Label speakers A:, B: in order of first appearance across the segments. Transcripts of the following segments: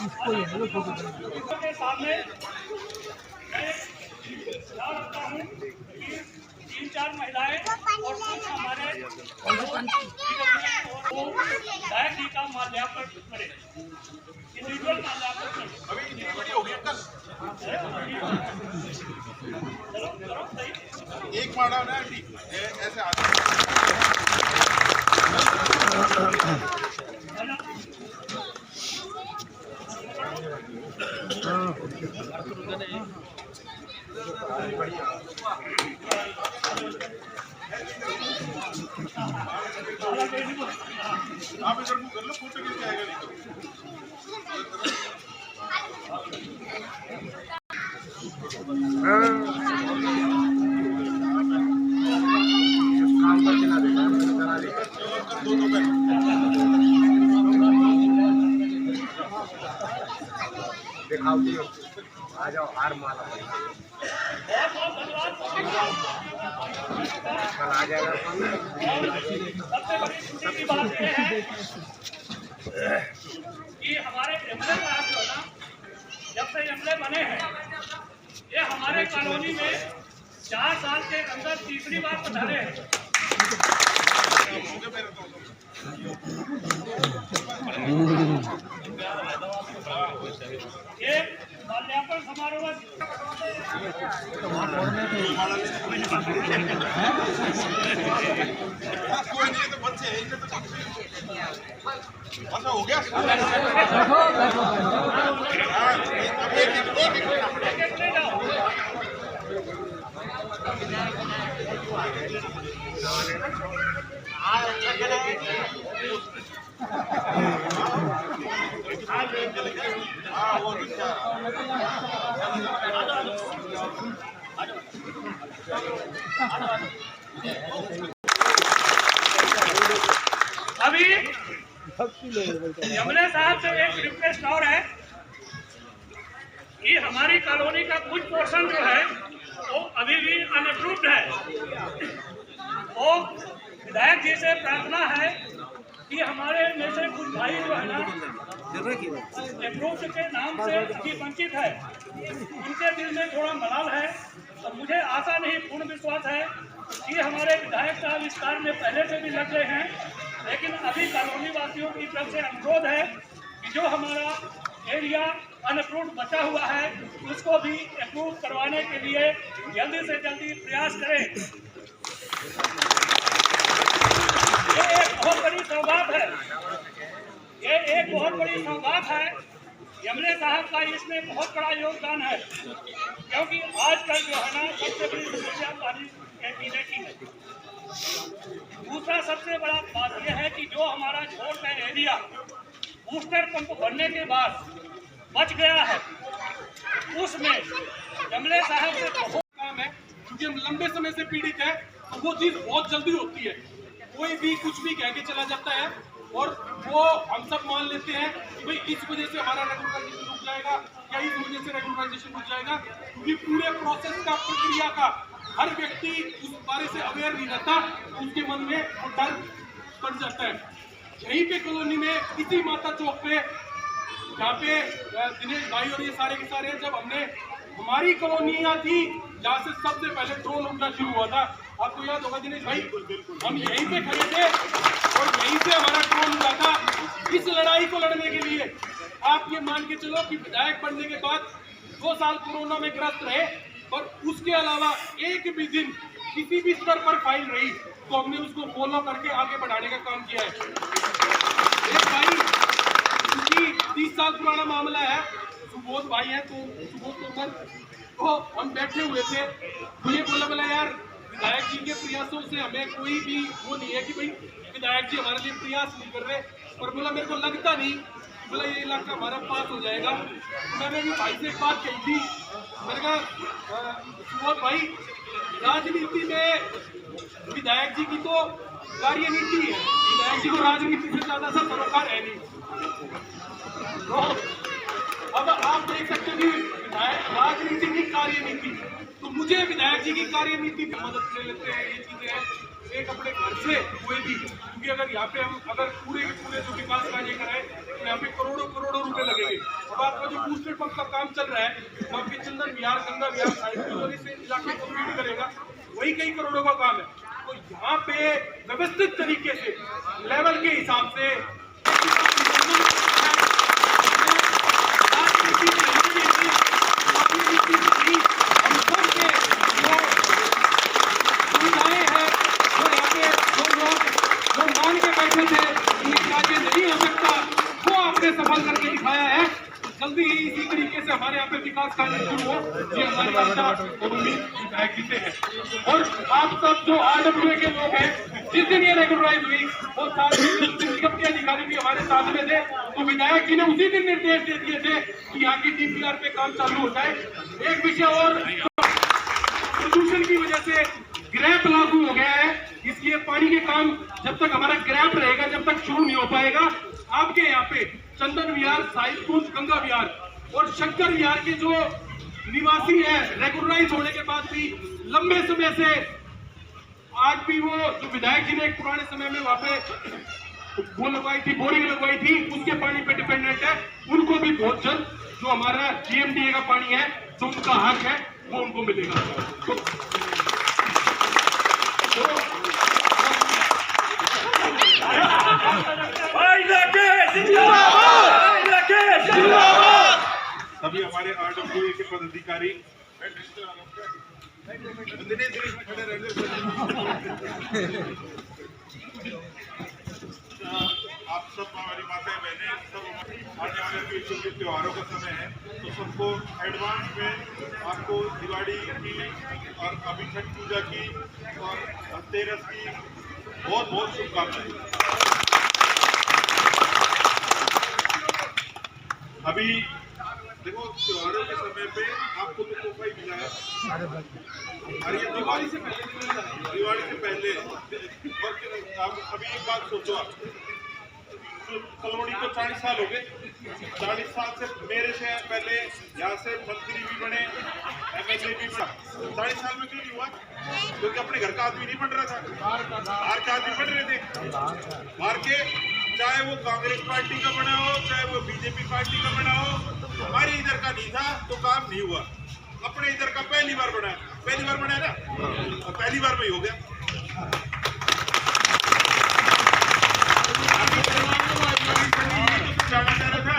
A: के सामने मैं रखता हूँ कि 3-4 महिलाएं और कुछ हमारे विधायक जी का माल्यार्पण करें, इंडिविजुअल माल्यार्पण करें। चलो सही
B: एक माड़ा ना ऐसे आप इधर को कर लो, फोटो कैसे आएगा काम करके ना दिखाओ आ जाओ हार माला कल आ जाएगा।
A: सबसे बड़ी खुशी की बात यह है कि हमारे एमएलए साहब जो है ना, जब से एमएलए बने हैं, ये हमारे कॉलोनी में 4 साल के अंदर तीसरी बार पधारे हैं। ये माल्यार्पण समारोह
B: हो गया।
A: अभी एमएलए साहब से एक रिक्वेस्ट और है कि हमारी कॉलोनी का कुछ पोर्शन जो है वो अभी भी अनअप्रूव्ड है। वो विधायक जी से प्रार्थना है कि हमारे में से कुछ भाई जो है ना अप्रूव्ड के नाम से अभी वंचित है, उनके दिल में थोड़ा मलाल है। और मुझे आशा नहीं, पूर्ण विश्वास है कि हमारे विधायक साहब इस कार्य में पहले से भी लग गए हैं, लेकिन अभी कॉलोनी वासियों की तरफ से अनुरोध है कि जो हमारा एरिया अनअप्रूव्ड बचा हुआ है उसको भी अप्रूव करवाने के लिए जल्दी से जल्दी प्रयास करें। ये एक बहुत बड़ी सौगात है, ये एक बहुत बड़ी सौगात है। एमएलए साहब का इसमें बहुत बड़ा योगदान है, क्योंकि आजकल जो है ना सबसे बड़ी समस्या पानी के पीने की है। दूसरा सबसे बड़ा बात यह है कि जो हमारा छोड़ का एरिया बूस्टर पंप बनने के बाद बच गया है, उसमें एमएलए साहब से बहुत
C: काम है, क्योंकि हम लंबे समय से पीड़ित है। तो वो चीज बहुत जल्दी होती है, कोई भी कुछ भी कह के चला जाता है और वो हम सब मान लेते हैं कि भाई इस वजह से हमारा रेगुलराइजेशन रुक जाएगा या इस वजह से रेगुलराइजेशन रुक जाएगा, क्योंकि पूरे प्रोसेस का, प्रक्रिया का हर व्यक्ति उस बारे से अवेयर नहीं रहता, उसके मन में डर पड़ जाता है। यहीं पे कॉलोनी में इसी माता चौक पे, जहाँ पे दिनेश भाई और ये सारे के सारे, जब हमने हमारी कॉलोनियाँ थी जहाँ से सबसे पहले ड्रोन उड़ना शुरू हुआ था, आपको याद होगा दिनेश भाई, हम यहीं पे खड़े थे और यहीं से हमारा ड्रोन उड़ा था। इस लड़ाई को लड़ने के लिए आप ये मान के चलो कि विधायक बनने के बाद 2 साल कोरोना में ग्रस्त रहे, और उसके अलावा एक भी दिन किसी भी स्तर पर फाइल रही तो हमने उसको फॉलो करके आगे बढ़ाने का काम किया है। एक भाई, क्योंकि 30 साल पुराना मामला है, सुबोध भाई है, तो सुबोध तोमर, तो हम बैठे हुए थे, तो ये बोला यार विधायक जी के प्रयासों से हमें कोई भी वो नहीं है कि भाई विधायक जी हमारे लिए प्रयास नहीं कर रहे, और बोला मेरे को लगता नहीं, बोला ये इलाका हमारा पास हो जाएगा। मैंने भी भाई से एक बात कही थी, मैंने कहा सुबोध भाई, राजनीति में विधायक जी की तो कार्यनीति है, विधायक जी को राजनीति से ज्यादा सा सरोकार है नहीं। तो अब आप देख सकते हो राजनीति की कार्यनीति, तो मुझे विधायक जी की कार्यनीति की मदद ले लेते हैं, ये चीजें हैं एक अपने घर से कोई भी, क्योंकि अगर यहाँ पे हम अगर पूरे के पूरे जो विकास कार्य कराए तो यहाँ पे करोड़ों करोड़ों रुपए लगेंगे। अब आपका जो बूस्टर पंप का काम चल रहा है, तो आपके चंदन विहार, गंगा विहार साइड से इलाके को फीड करेगा, वही कई करोड़ों का काम है। तो यहाँ पे व्यवस्थित तरीके से लेवल के हिसाब से सफल करके दिखाया है। जल्दी ही इसी तरीके से हमारे यहाँ पे विकास कार्य शुरू हो, ये हमारी आशा और उम्मीद है। और आप सब जो RWA के लोग हैं, जिस दिन ये रेगुलराइज हुई वो साथ निगम के अधिकारी भी हमारे साथ में थे, तो विधायक जी ने उसी दिन निर्देश दे दिए थे कि यहाँ की DPR पे काम चालू हो जाए। एक विषय और, प्रदूषण की वजह से ग्रैप लागू हो गया है, इसलिए पानी के काम जब तक हमारा ग्रैप रहेगा, जब तक शुरू नहीं हो पाएगा। आपके यहाँ पे चंदन विहार, साहिब कुंज, गंगा विहार और शंकर विहार के जो निवासी है, रेगुलराइज होने के बाद भी लंबे समय से आज भी वो जो विधायक जी ने एक पुराने समय में वहां पे वो लगवाई थी, बोरिंग लगवाई थी, उसके पानी पे डिपेंडेंट है, उनको भी बहुत जल्द जो हमारा GMDA का पानी है, जो उनका हक है, वो उनको मिलेगा।
B: सभी हमारे RWA के पदाधिकारी आप सब हमारी माताएं बहनें, सब आने वाले त्योहारों का समय है, तो सबको एडवांस में आपको दिवाली की और अभी छठ पूजा की और धनतेरस की बहुत बहुत शुभकामनाएं। अभी देखो त्योहारों के समय पे आपको तो तोहफा ही मिला है, और ये दिवाली से पहले और आप अभी एक बात सोचो, आप कॉलोनी को 40 साल हो गए, 40 साल से मेरे से पहले यहाँ से मंत्री भी बने, MLA भी बना। 40 साल में क्यों नहीं हुआ? क्योंकि अपने घर का आदमी नहीं बन रहा था, बाहर के आदमी बन रहे थे। बाहर के, चाहे वो कांग्रेस पार्टी का बना हो, चाहे वो BJP पार्टी का बना हो, हमारे इधर का नहीं था तो काम नहीं हुआ। अपने इधर का पहली बार बना ना, तो पहली बार में ही हो गया। जाना चाह रहा था,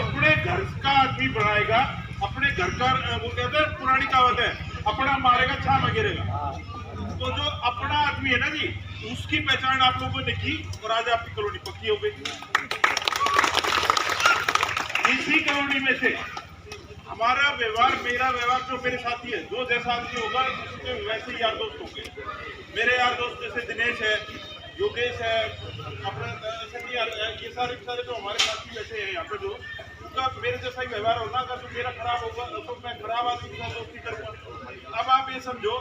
B: अपने घर का आदमी बनाएगा, अपने घर का, वो कहते हैं पुरानी कहावत है, अपना मारेगा छामा गिरेगा। तो जो अपना आदमी है ना जी, उसकी पहचान आप लोगों ने की और आज आपकी कॉलोनी पक्की हो गई। इसी कॉलोनी में से हमारा व्यवहार, मेरा व्यवहार जो मेरे साथी है, जो जैसा आदमी होगा उसके वैसे यार दोस्त होंगे। मेरे यार दोस्त जैसे दिनेश है, योगेश है, अपना ये सारे जो हमारे साथी बैठे हैं यहाँ पे, जो उनका मेरे जैसा ही व्यवहार होगा। अगर जो मेरा खराब होगा तो मैं खराब आदमी के साथ दोस्ती करूँगा। अब आप ये समझो,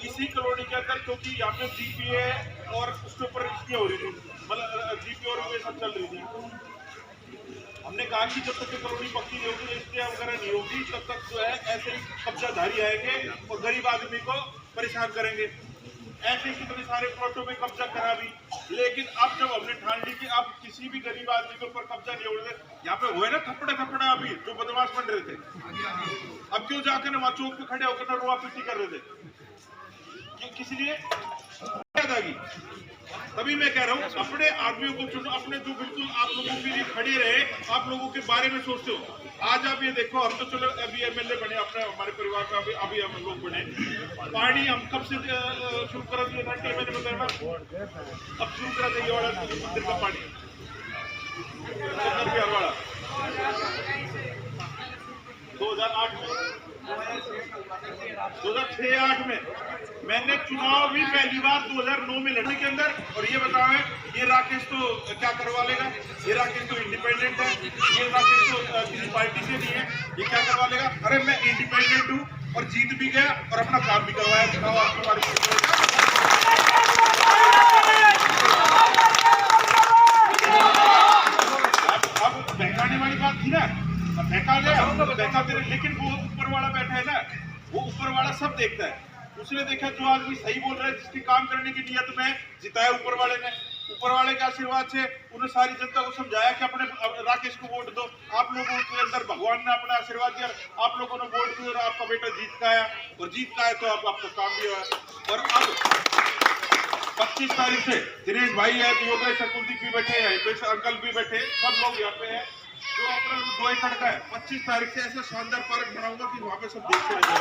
B: इसी कॉलोनी के अंदर क्योंकि यहाँ पे GPA और उसके ऊपर रजिस्ट्रियाँ हो रही थी, मतलब GPA और ये सब चल रही थी, हमने कहा कि जब तक कॉलोनी पक्की नहीं होगी, रजिस्ट्रियाँ वगैरह नहीं होगी, तब तक जो है ऐसे ही कब्जाधारी आएंगे और गरीब आदमी को परेशान करेंगे। ऐसे कितने सारे प्लॉटों में कब्जा करा भी, लेकिन अब जब हमने ठान ली कि अब किसी भी गरीब आदमी के ऊपर कब्जा नहीं होने, यहाँ पे हुए ना थप्पड़े अभी जो बदमाश बन रहे थे, अब क्यों जाकर वहां चौक पे खड़े होकर रुआ पीटी कर रहे थे? क्यों, किसी लिए दागी? तभी मैं कह रहा हूँ, अपने आदमियों को चुनो, अपने जो बिल्कुल आप लोगों के लिए खड़े रहे, आप लोगों के बारे में सोचते हो। आज आप ये देखो, हम तो चलो अभी MLA बने, अपने हमारे परिवार में अभी हम लोग बने, पानी हम कब से शुरू करा दिया था? मैंने बताया अब शुरू करा था ये वाला मंदिर का पानी, 2008 में, 2006-8 में मैंने चुनाव भी पहली बार 2009 में लड़ने के अंदर। और ये बताओ, ये राकेश तो क्या करवा लेगा? ये राकेश तो इंडिपेंडेंट है, ये राकेश तो किसी पार्टी से नहीं है, ये क्या करवा लेगा? अरे मैं इंडिपेंडेंट हूँ और जीत भी गया और अपना काम भी करवाया। दिखाओ आपके बारे में। अब बहकाने वाली बात थी ना, बहका ले, बहका दे, लेकिन वो ऊपर वाला बैठा है ना, वो ऊपर वाला सब देखता है। उसने देखा जो आदमी सही बोल रहा है, जिसके काम करने की नियत में जिताया ऊपर वाले ने, ऊपर वाले के आशीर्वाद से उन्हें सारी जनता को समझाया कि अपने राकेश को वोट दो। आप लोगों के अंदर भगवान ने अपना आशीर्वाद दिया, आप लोगों ने वोट दिया और आपका बेटा जीत का आया, और जीत का आया तो आपका काम भी हुआ। और अब 25 तारीख से दिनेश भाई है, योगेश कुलदीप भी बैठे हैं, अंकल भी बैठे, सब लोग यहाँ पे हैं। जो अपना 2 एकड़ का है, 25 तारीख से ऐसा शानदार पार्क बनाऊंगा कि वहाँ पे सब देखते रहेंगे।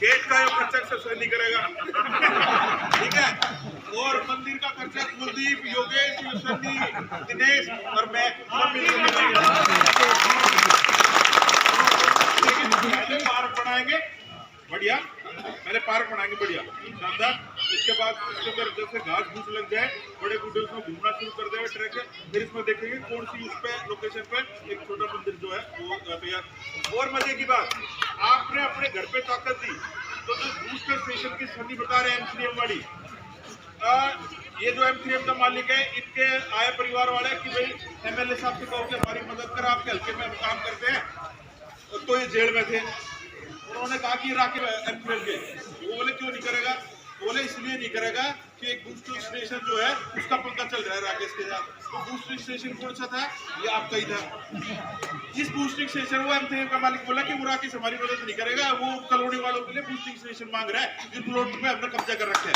B: गेट का जो खर्चा सबसे नहीं करेगा, ठीक है, और मंदिर का खर्चा कुलदीप, योगेश, सन्नी, दिनेश और मैं सब मिलकर पार्क बनाएंगे बढ़िया, पहले पार्क बनाएंगे बढ़िया शानदार। इसके बाद उसके अंदर जैसे घास फूस लग जाए, बड़े बूढ़े उसमें घूमना शुरू कर देंगे ट्रैक है, फिर इसमें देखेंगे कौन सी उस पे लोकेशन पे एक छोटा मंदिर जो है वो तैयार। और मजे की बात, आपने अपने घर पे ताकत दी तो जो बूस्टर स्टेशन की सन्नी बता रहे हैं M3M वाली, ये जो M3M का मालिक है, इनके आए परिवार वाले कि भाई MLA साहब से कहो कि हमारी मदद कर, आपके हल्के में हम काम करते हैं। तो ये जेल में थे, उन्होंने कहा कि राकेश M3M के, वो बोले क्यों नहीं करेगा, बोले इसलिए नहीं करेगा कि एक बूस्टर स्टेशन जो है उसका पंखा चल रहा है राकेश के साथ। तो बूस्टर स्टेशन कौन सा था, ये आपका ही था। जिस बूस्टिंग स्टेशन वो M3M का मालिक बोला कि वो राकेश हमारी मदद नहीं करेगा, वो कॉलोनी वालों के लिए बूस्टिंग स्टेशन मांग रहा है, जिस प्लॉट पे हमने कब्जा कर रखे है।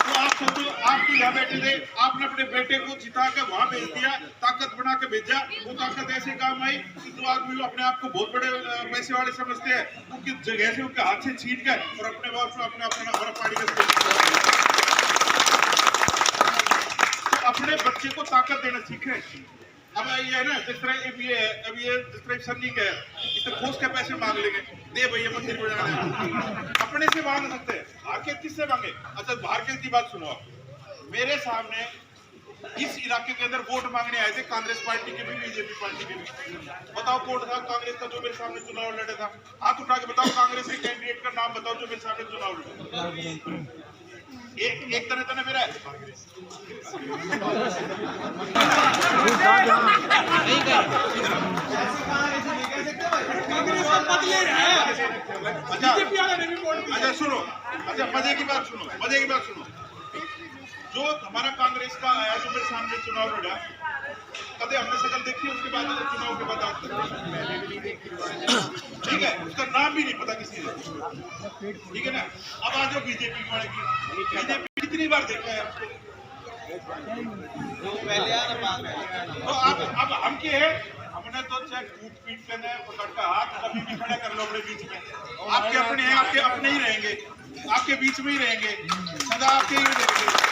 B: तो आप सोचो, आप तो यहाँ बैठे थे, आपने अपने बेटे को जिता के वहां भेज दिया, ताकत बना के भेजा, वो ताकत ऐसे काम आई कि जो आदमी अपने आप को बहुत बड़े पैसे वाले समझते हैं, उनकी जगह से उनके हाथ से छीन गए और अपने बाप से अपने बर्फ पानी का। तो अपने बच्चे को ताकत देना सीखे। अब ये है ना, जिस तरह अब ये जिस तरह सन्नी का है, इस तरह ठोस के पैसे मांग लेंगे, दे भैया मंदिर बनाना है, अपने से मांग सकते हैं, बाहर के किससे मांगे। अच्छा बाहर के की बात सुनो, आप मेरे सामने इस इलाके के अंदर वोट मांगने आए थे कांग्रेस पार्टी के भी, बीजेपी पार्टी के भी। बताओ कौन था कांग्रेस का जो मेरे सामने चुनाव लड़े था, हाथ उठा के बताओ कांग्रेस के कैंडिडेट का नाम बताओ जो मेरे सामने चुनाव लड़े। एक तरह मेरा है। अच्छा सुनो, अच्छा मजे की बात सुनो, जो हमारा कांग्रेस का आया जो मेरे सामने चुनाव लड़ा, कभी हमने शकल देखी उसके बाद चुनाव के बाद आज तक, ठीक है, उसका नाम भी नहीं पता किसी ने, ठीक है ना। अब आ जाओ बीजेपी वाले की, बीजेपी कितनी बार देखा है आपको, तो अब हम क्या है, हमने तो चाहे कूट पीट करना है, पकड़ का हाथ कभी भी खड़ा कर लो अपने बीच में, आपके अपने हैं, आपके अपने ही रहेंगे, आपके बीच में ही रहेंगे, सदा आपके ही रहेंगे,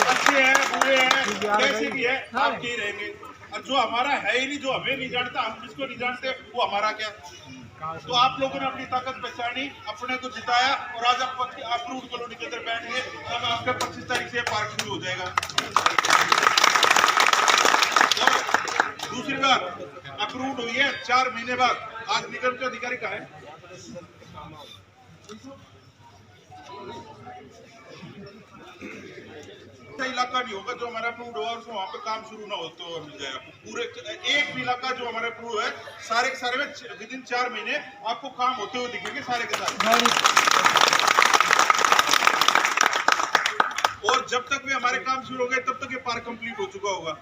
B: अच्छे हैं बुरे हैं कैसे भी है आपके ही रहेंगे। और जो हमारा है ही नहीं, जो हमें नहीं जानता, हम जिसको नहीं जानते वो हमारा क्या। तो आप लोगों ने अपनी ताकत पहचानी, अपने को जिताया, और आज आप अप्रूव्ड कॉलोनी के अंदर बैठेंगे, तब आपका 25 तारीख से पार्क शुरू हो जाएगा। और दूसरी बात, अप्रूव्ड हुई है 4 महीने बाद, आज निगम के अधिकारी कहाँ है, इलाका नहीं होगा जो हमारा अप्रूव हुआ और वहाँ पे काम शुरू ना हो तो मिल जाएगा। पूरे एक भी इलाका जो हमारा अप्रूव है, सारे के सारे में विदिन 4 महीने आपको काम होते हुए दिखेंगे सारे के सारे। और जब तक भी हमारे काम शुरू हो गए तब तक ये पार्क कंप्लीट हो चुका होगा।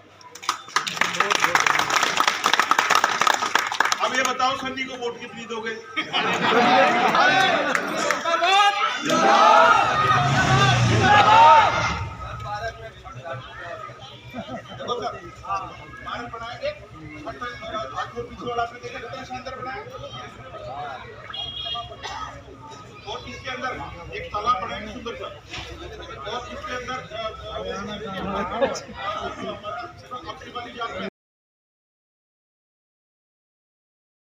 B: अब ये बताओ सन्नी को वोट कितनी दोगे? पार्क बनाएंगे, पीछे वाला आपने देखा कितना शानदार बनाया, और इसके अंदर एक तालाब बनाएंगे सुंदर सा, और इसके अंदर